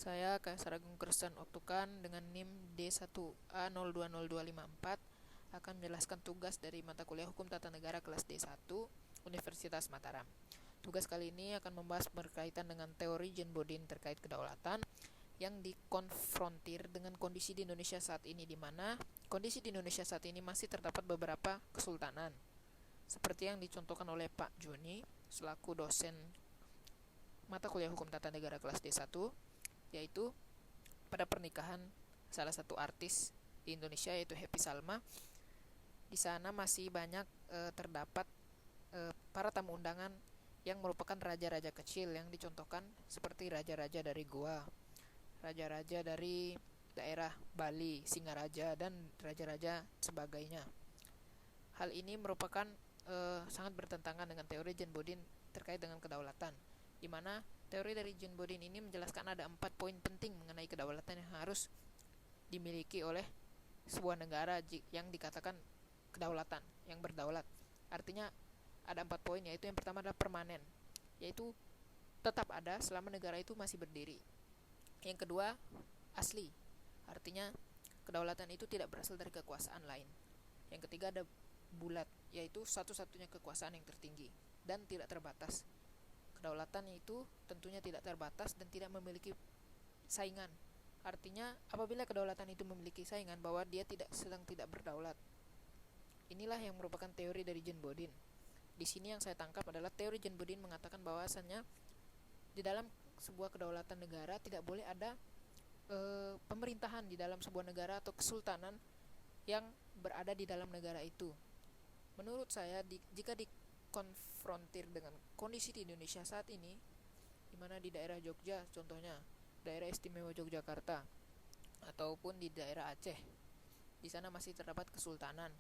Saya Kaisar Agung Kristen Oktukan dengan NIM D1A020254 akan menjelaskan tugas dari mata kuliah Hukum Tata Negara kelas D1 Universitas Mataram. Tugas kali ini akan membahas berkaitan dengan teori Jean Bodin terkait kedaulatan yang dikonfrontir dengan kondisi di Indonesia saat ini, di mana kondisi di Indonesia saat ini masih terdapat beberapa kesultanan seperti yang dicontohkan oleh Pak Joni selaku dosen mata kuliah Hukum Tata Negara kelas D1, yaitu pada pernikahan salah satu artis di Indonesia yaitu Happy Salma. Di sana masih banyak terdapat para tamu undangan yang merupakan raja-raja kecil yang dicontohkan seperti raja-raja dari Goa, raja-raja dari daerah Bali, Singaraja, dan raja-raja sebagainya. Hal ini merupakan sangat bertentangan dengan teori Jean Bodin terkait dengan kedaulatan, di mana teori dari Jean Bodin ini menjelaskan ada 4 poin penting mengenai kedaulatan yang harus dimiliki oleh sebuah negara yang dikatakan kedaulatan, yang berdaulat. Artinya ada 4 poin, yaitu yang pertama adalah permanen, yaitu tetap ada selama negara itu masih berdiri. Yang kedua, asli, artinya kedaulatan itu tidak berasal dari kekuasaan lain. Yang ketiga ada bulat, yaitu satu-satunya kekuasaan yang tertinggi dan tidak terbatas. Kedaulatan itu tentunya tidak terbatas dan tidak memiliki saingan. Artinya apabila kedaulatan itu memiliki saingan, bahwa dia sedang tidak berdaulat. Inilah yang merupakan teori dari Jean Bodin. Di sini yang saya tangkap adalah teori Jean Bodin mengatakan bahwasannya di dalam sebuah kedaulatan negara tidak boleh ada pemerintahan di dalam sebuah negara atau kesultanan yang berada di dalam negara itu. Menurut saya, jika dikonfrontir dengan kondisi di Indonesia saat ini, di mana di daerah Jogja contohnya, daerah istimewa Yogyakarta, ataupun di daerah Aceh, di sana masih terdapat kesultanan.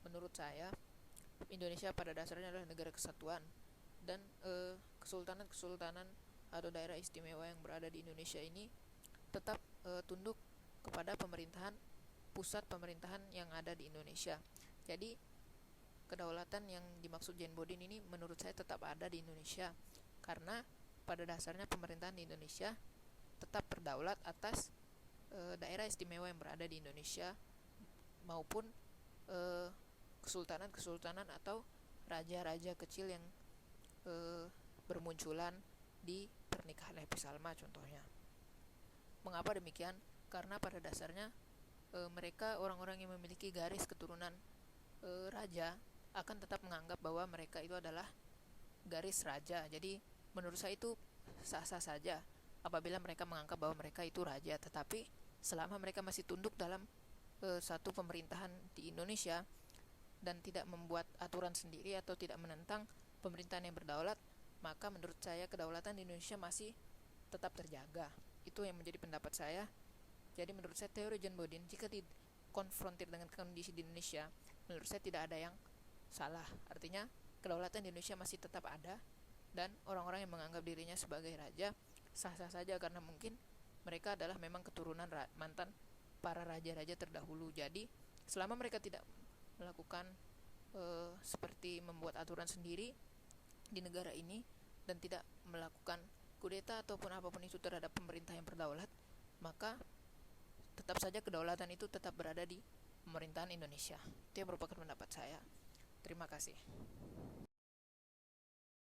Menurut saya, Indonesia pada dasarnya adalah negara kesatuan, dan kesultanan-kesultanan atau daerah istimewa yang berada di Indonesia ini tetap tunduk kepada pusat pemerintahan yang ada di Indonesia. Jadi kedaulatan yang dimaksud Jean Bodin ini menurut saya tetap ada di Indonesia, karena pada dasarnya pemerintahan di Indonesia tetap berdaulat atas daerah istimewa yang berada di Indonesia maupun kesultanan-kesultanan atau raja-raja kecil yang bermunculan di pernikahan Happy Salma contohnya. Mengapa demikian? Karena pada dasarnya mereka orang-orang yang memiliki garis keturunan raja akan tetap menganggap bahwa mereka itu adalah garis raja. Jadi menurut saya itu sah-sah saja apabila mereka menganggap bahwa mereka itu raja, tetapi selama mereka masih tunduk dalam satu pemerintahan di Indonesia dan tidak membuat aturan sendiri atau tidak menentang pemerintahan yang berdaulat, maka menurut saya kedaulatan di Indonesia masih tetap terjaga. Itu yang menjadi pendapat saya. Jadi menurut saya teori Jean Bodin jika dikonfrontir dengan kondisi di Indonesia, menurut saya tidak ada yang salah. Artinya kedaulatan di Indonesia masih tetap ada, dan orang-orang yang menganggap dirinya sebagai raja sah-sah saja, karena mungkin mereka adalah memang keturunan mantan para raja-raja terdahulu. Jadi selama mereka tidak melakukan seperti membuat aturan sendiri di negara ini dan tidak melakukan kudeta ataupun apapun itu terhadap pemerintah yang berdaulat, maka tetap saja kedaulatan itu tetap berada di pemerintahan Indonesia. Itu yang merupakan pendapat saya. Terima kasih.